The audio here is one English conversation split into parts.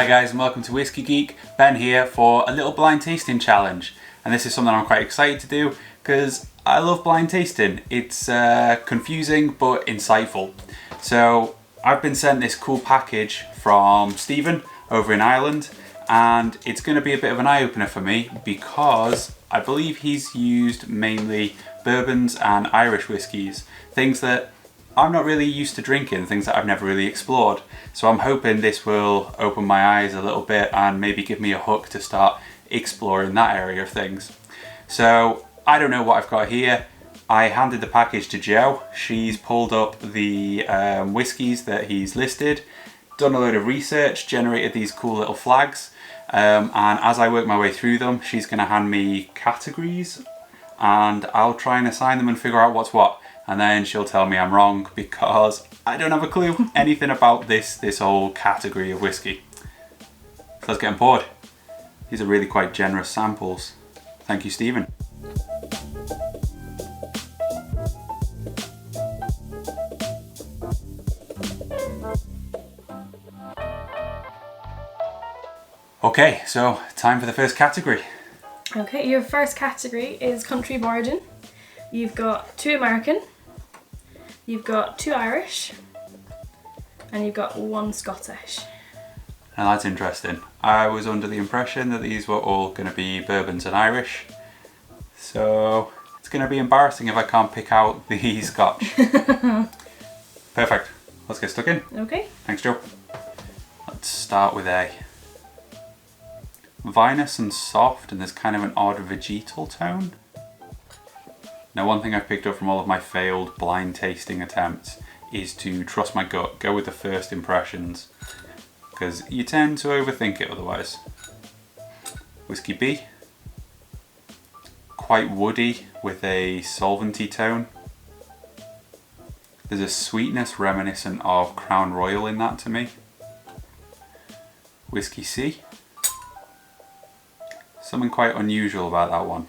Hi guys and welcome to Whisky Geek. Ben here for a little blind tasting challenge, and this is something I'm quite excited to do because I love blind tasting. It's confusing but insightful. So I've been sent this cool package from Stephen over in Ireland, and it's going to be a bit of an eye-opener for me because I believe he's used mainly bourbons and Irish whiskies, things that I'm not really used to drinking, things that I've never really explored. So I'm hoping this will open my eyes a little bit and maybe give me a hook to start exploring that area of things. So I don't know what I've got here. I handed the package to Jo. She's pulled up the whiskies that he's listed, done a load of research, generated these cool little flags, and as I work my way through them, she's going to hand me categories and I'll try and assign them and figure out what's what. And then she'll tell me I'm wrong because I don't have a clue anything about this whole category of whiskey. So let's get them poured. These are really quite generous samples. Thank you, Stephen. Okay, so time for the first category. Okay, your first category is country of origin. You've got 2 American, you've got 2 Irish, and you've got 1 Scottish. Now that's interesting. I was under the impression that these were all going to be bourbons and Irish, so it's going to be embarrassing if I can't pick out the Scotch. Perfect. Let's get stuck in. Okay. Thanks, Jo. Let's start with A. Vinous and soft, and there's kind of an odd vegetal tone. Now, one thing I've picked up from all of my failed blind tasting attempts is to trust my gut, go with the first impressions, because you tend to overthink it otherwise. Whiskey B. Quite woody with a solventy tone. There's a sweetness reminiscent of Crown Royal in that to me. Whiskey C. Something quite unusual about that one.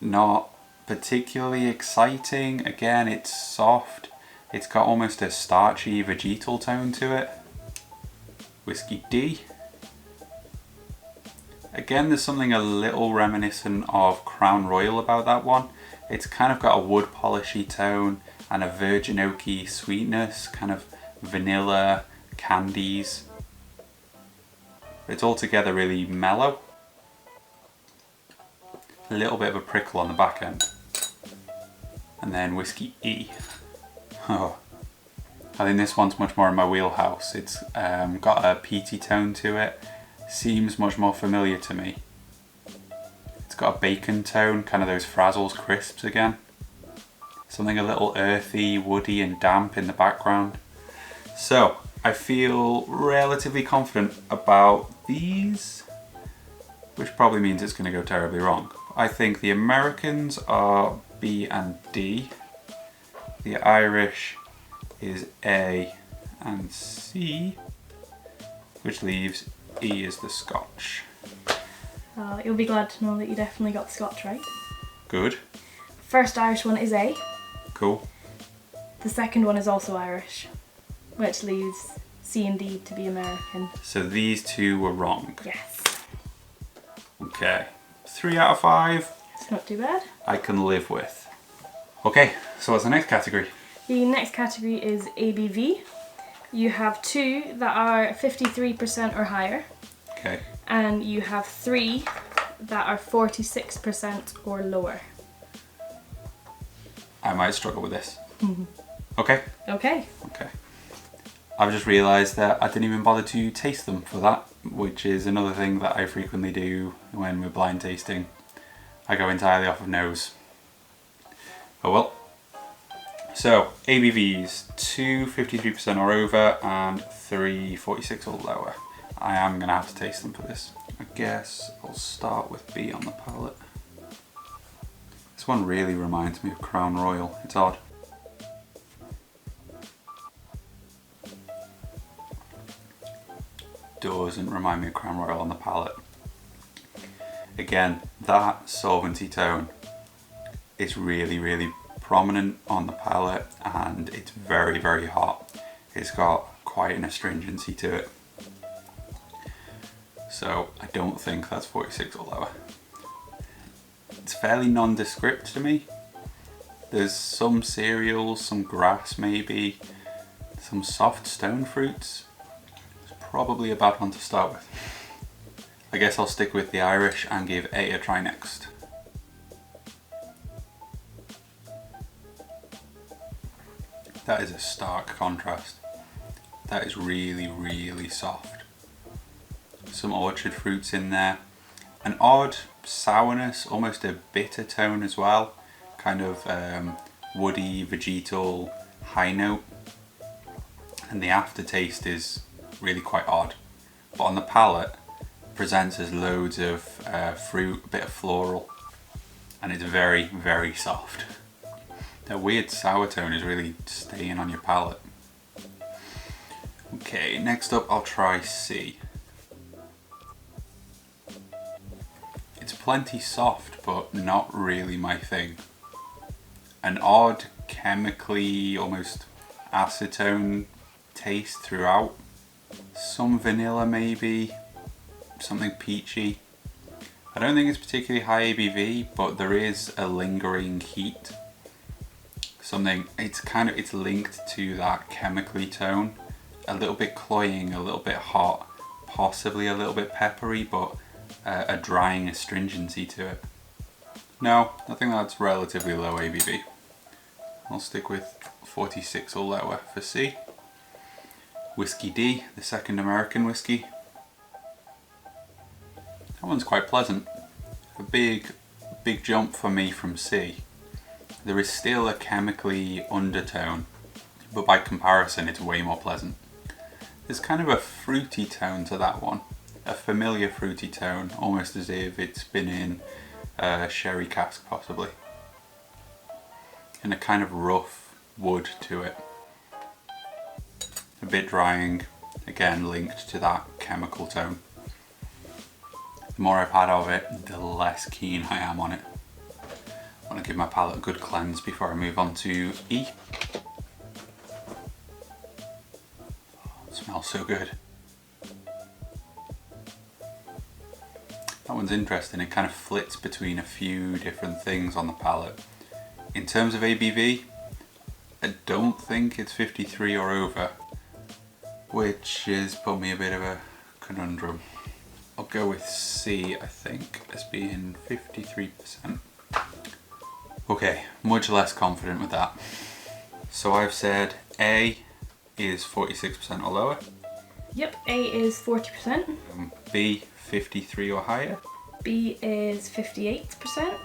Not particularly exciting. Again, it's soft. It's got almost a starchy vegetal tone to it. Whiskey D. Again, there's something a little reminiscent of Crown Royal about that one. It's kind of got a wood polishy tone and a virgin oaky sweetness, kind of vanilla, candies. It's altogether really mellow. A little bit of a prickle on the back end. And then Whiskey E. Oh, I think this one's much more in my wheelhouse. It's got a peaty tone to it. Seems much more familiar to me. It's got a bacon tone, kind of those Frazzles crisps again. Something a little earthy, woody and damp in the background. So, I feel relatively confident about these, which probably means it's going to go terribly wrong. I think the Americans are B and D. The Irish is A and C, which leaves E as the Scotch. You'll be glad to know that you definitely got the Scotch right. Good. First Irish one is A. Cool. The second one is also Irish, which leaves C and D to be American. So these two were wrong. Yes. Okay. 3 out of 5. It's not too bad. I can live with. Okay, so what's the next category? The next category is ABV. You have 2 that are 53% or higher. Okay. And you have 3 that are 46% or lower. I might struggle with this. Okay. Okay. Okay. I've just realised that I didn't even bother to taste them for that, which is another thing that I frequently do when we're blind tasting. I go entirely off of nose. Oh well. So, ABVs, 2 53% or over and 3 46 or lower. I am going to have to taste them for this. I guess I'll start with B on the palate. This one really reminds me of Crown Royal. It's odd. Doesn't remind me of Crown Royal on the palate. Again, that solventy tone is really prominent on the palate, and it's very hot. It's got quite an astringency to it. So I don't think that's 46 or lower. It's fairly nondescript to me. There's some cereals, some grass maybe, some soft stone fruits. It's probably a bad one to start with. I guess I'll stick with the Irish and give A a try next. That is a stark contrast. That is really, really soft. Some orchard fruits in there. An odd sourness, almost a bitter tone as well. Kind of woody, vegetal, high note. And the aftertaste is really quite odd. But on the palate, presents as loads of fruit, a bit of floral. And it's very, very soft. That weird sour tone is really staying on your palate. Okay, next up I'll try C. It's plenty soft, but not really my thing. An odd, chemically, almost acetone taste throughout. Some vanilla maybe, something peachy. I don't think it's particularly high ABV, but there is a lingering heat. It's linked to that chemically tone. A little bit cloying, a little bit hot, possibly a little bit peppery, but a drying astringency to it. No, I think that's relatively low ABV. I'll stick with 46 or lower for C. Whiskey D, the second American whiskey. That one's quite pleasant. A big jump for me from C. There is still a chemically undertone, but by comparison it's way more pleasant. There's kind of a fruity tone to that one. A familiar fruity tone, almost as if it's been in a sherry cask possibly. And a kind of rough wood to it. A bit drying, again linked to that chemical tone. The more I've had of it, the less keen I am on it. I want to give my palate a good cleanse before I move on to E. It smells so good. That one's interesting, it kind of flits between a few different things on the palate. In terms of ABV, I don't think it's 53 or over, which has put me a bit of a conundrum. I'll go with C, I think, as being 53%. Okay, much less confident with that. So I've said A is 46% or lower. Yep, A is 40%. B, 53 or higher. B is 58%.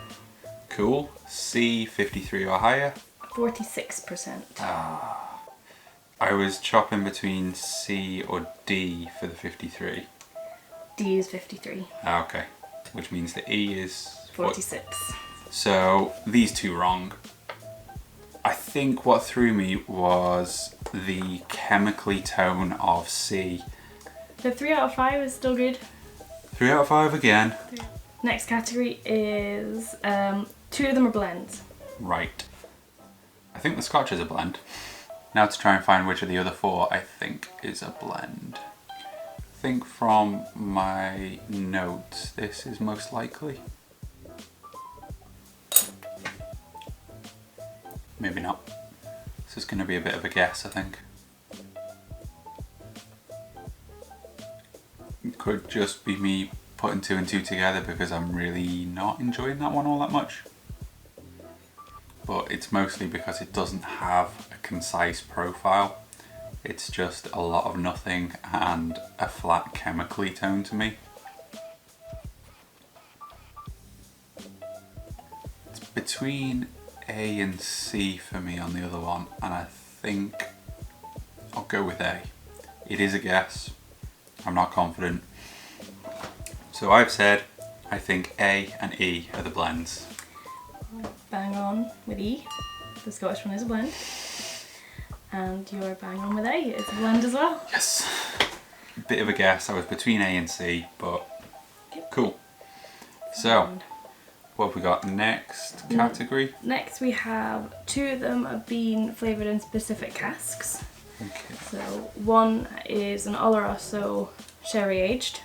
Cool. C, 53 or higher. 46%. I was chopping between C or D for the 53. D is 53. Okay, which means the E is 46. So these two wrong. I think what threw me was the chemically tone of C. The 3 out of 5 is still good. 3 out of 5 again. Next category is 2 of them are blends. Right. I think the Scotch is a blend. Now to try and find which of the other 4 I think is a blend. I think from my notes this is most likely. Maybe not. This is going to be a bit of a guess, I think. It could just be me putting 2 and 2 together because I'm really not enjoying that one all that much. But it's mostly because it doesn't have a concise profile. It's just a lot of nothing and a flat chemically tone to me. It's between A and C for me on the other one, and I think I'll go with A. It is a guess. I'm not confident. So I've said I think A and E are the blends. Bang on with E. The Scottish one is a blend. And you're bang on with A. It's a blend as well. Yes. Bit of a guess. I was between A and C, but cool. So, what have we got next category? Next we have 2 of them have been flavoured in specific casks. Okay. So one is an Oloroso sherry aged,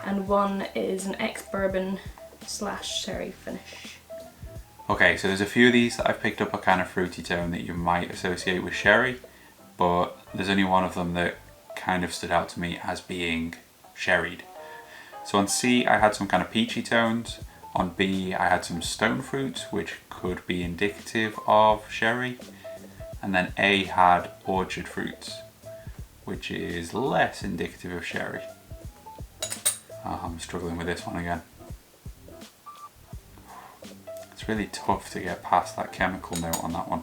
and one is an ex-bourbon / sherry finish. Okay, so there's a few of these that I've picked up a kind of fruity tone that you might associate with sherry, but there's only one of them that kind of stood out to me as being sherried. So on C I had some kind of peachy tones, on B I had some stone fruits which could be indicative of sherry, and then A had orchard fruits, which is less indicative of sherry. Oh, I'm struggling with this one again. It's really tough to get past that chemical note on that one.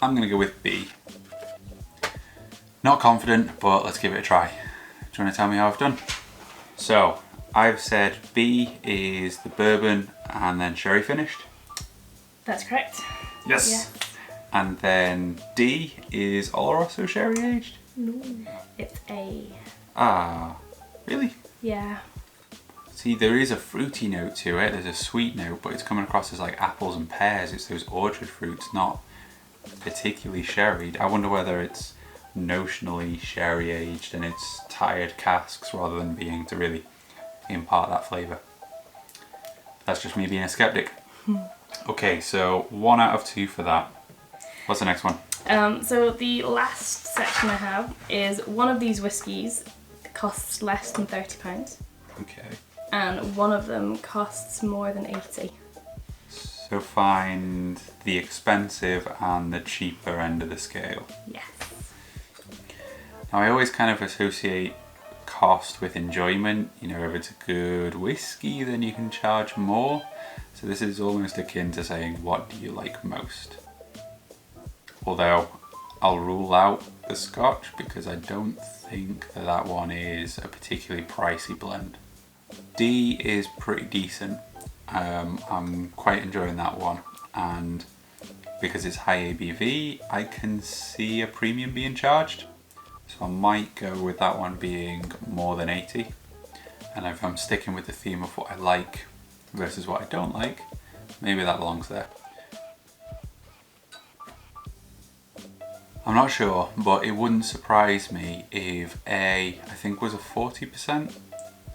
I'm going to go with B. Not confident, but let's give it a try. Do you want to tell me how I've done? So, I've said B is the bourbon and then sherry finished. That's correct. Yes! Yeah. And then D is Oloroso sherry aged? No, it's A. Ah, really? Yeah. See, there is a fruity note to it, there's a sweet note, but it's coming across as like apples and pears. It's those orchard fruits, not particularly sherried. I wonder whether it's notionally sherry aged and it's tired casks rather than being to really impart that flavour. That's just me being a skeptic. Okay, so 1 out of 2 for that. What's the next one? So the last section I have is one of these whiskies costs less than £30. Okay. And one of them costs more than 80. So find the expensive and the cheaper end of the scale. Yes. Now I always kind of associate cost with enjoyment. You know, if it's a good whiskey then you can charge more. So this is almost akin to saying, what do you like most? Although I'll rule out the Scotch because I don't think that one is a particularly pricey blend. D is pretty decent. I'm quite enjoying that one, and because it's high ABV I can see a premium being charged, so I might go with that one being more than 80. And if I'm sticking with the theme of what I like versus what I don't like, maybe that belongs there. I'm not sure, but it wouldn't surprise me if A, I think was a 40%,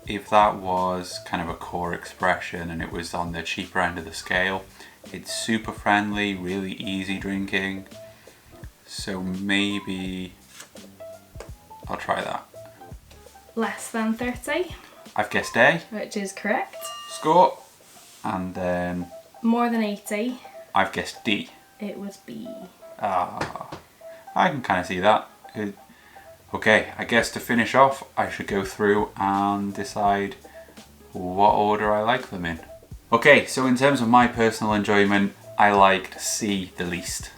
if that was kind of a core expression and it was on the cheaper end of the scale. It's super friendly, really easy drinking, so maybe I'll try that. Less than 30, I've guessed A. which is correct. Score. And then More than 80, I've guessed D. it was B. Ah, I can kind of see that. Okay, I guess to finish off, I should go through and decide what order I like them in. Okay, so in terms of my personal enjoyment, I liked C the least.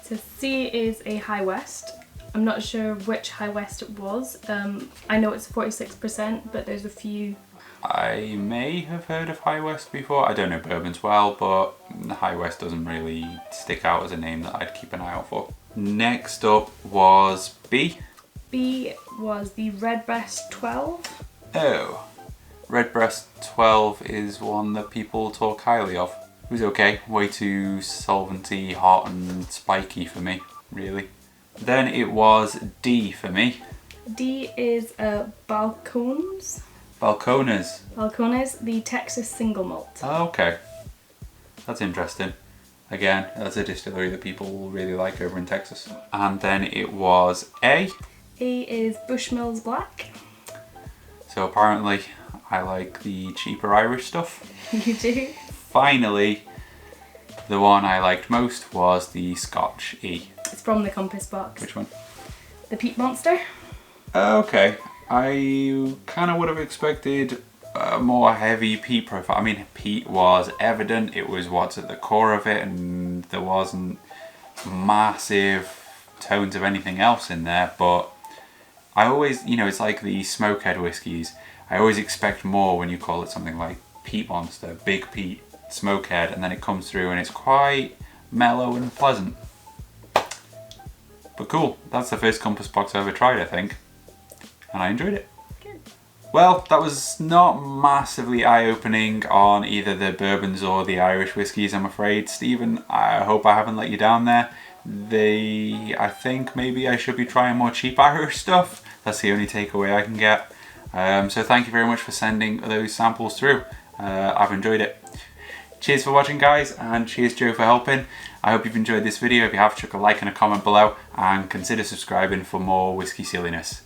So C is a High West. I'm not sure which High West it was. I know it's 46%, but there's a few. I may have heard of High West before. I don't know bourbons well, but High West doesn't really stick out as a name that I'd keep an eye out for. Next up was B. B was the Redbreast 12. Oh, Redbreast 12 is one that people talk highly of. It was okay, way too solventy, hot and spiky for me, really. Then it was D for me. D is Balcones. Balcones. Balcones, the Texas single malt. Oh, okay. That's interesting. Again, that's a distillery that people really like over in Texas. And then it was A. A is Bushmills Black. So apparently I like the cheaper Irish stuff. You do. Finally, the one I liked most was the Scotch E. It's from the Compass box. Which one? The Peat Monster. Okay. I kind of would have expected a more heavy peat profile. I mean, peat was evident, it was what's at the core of it, and there wasn't massive tones of anything else in there, but I always, you know, it's like the smokehead whiskies. I always expect more when you call it something like Peat Monster, Big Peat, Smokehead, and then it comes through and it's quite mellow and pleasant. But cool, that's the first Compass box I ever tried, I think, and I enjoyed it. Good. Well, that was not massively eye-opening on either the bourbons or the Irish whiskies, I'm afraid. Stephen, I hope I haven't let you down there. I think maybe I should be trying more cheap Irish stuff. That's the only takeaway I can get. So thank you very much for sending those samples through. I've enjoyed it. Cheers for watching, guys, and cheers Joe for helping. I hope you've enjoyed this video. If you have, chuck a like and a comment below, and consider subscribing for more whiskey silliness.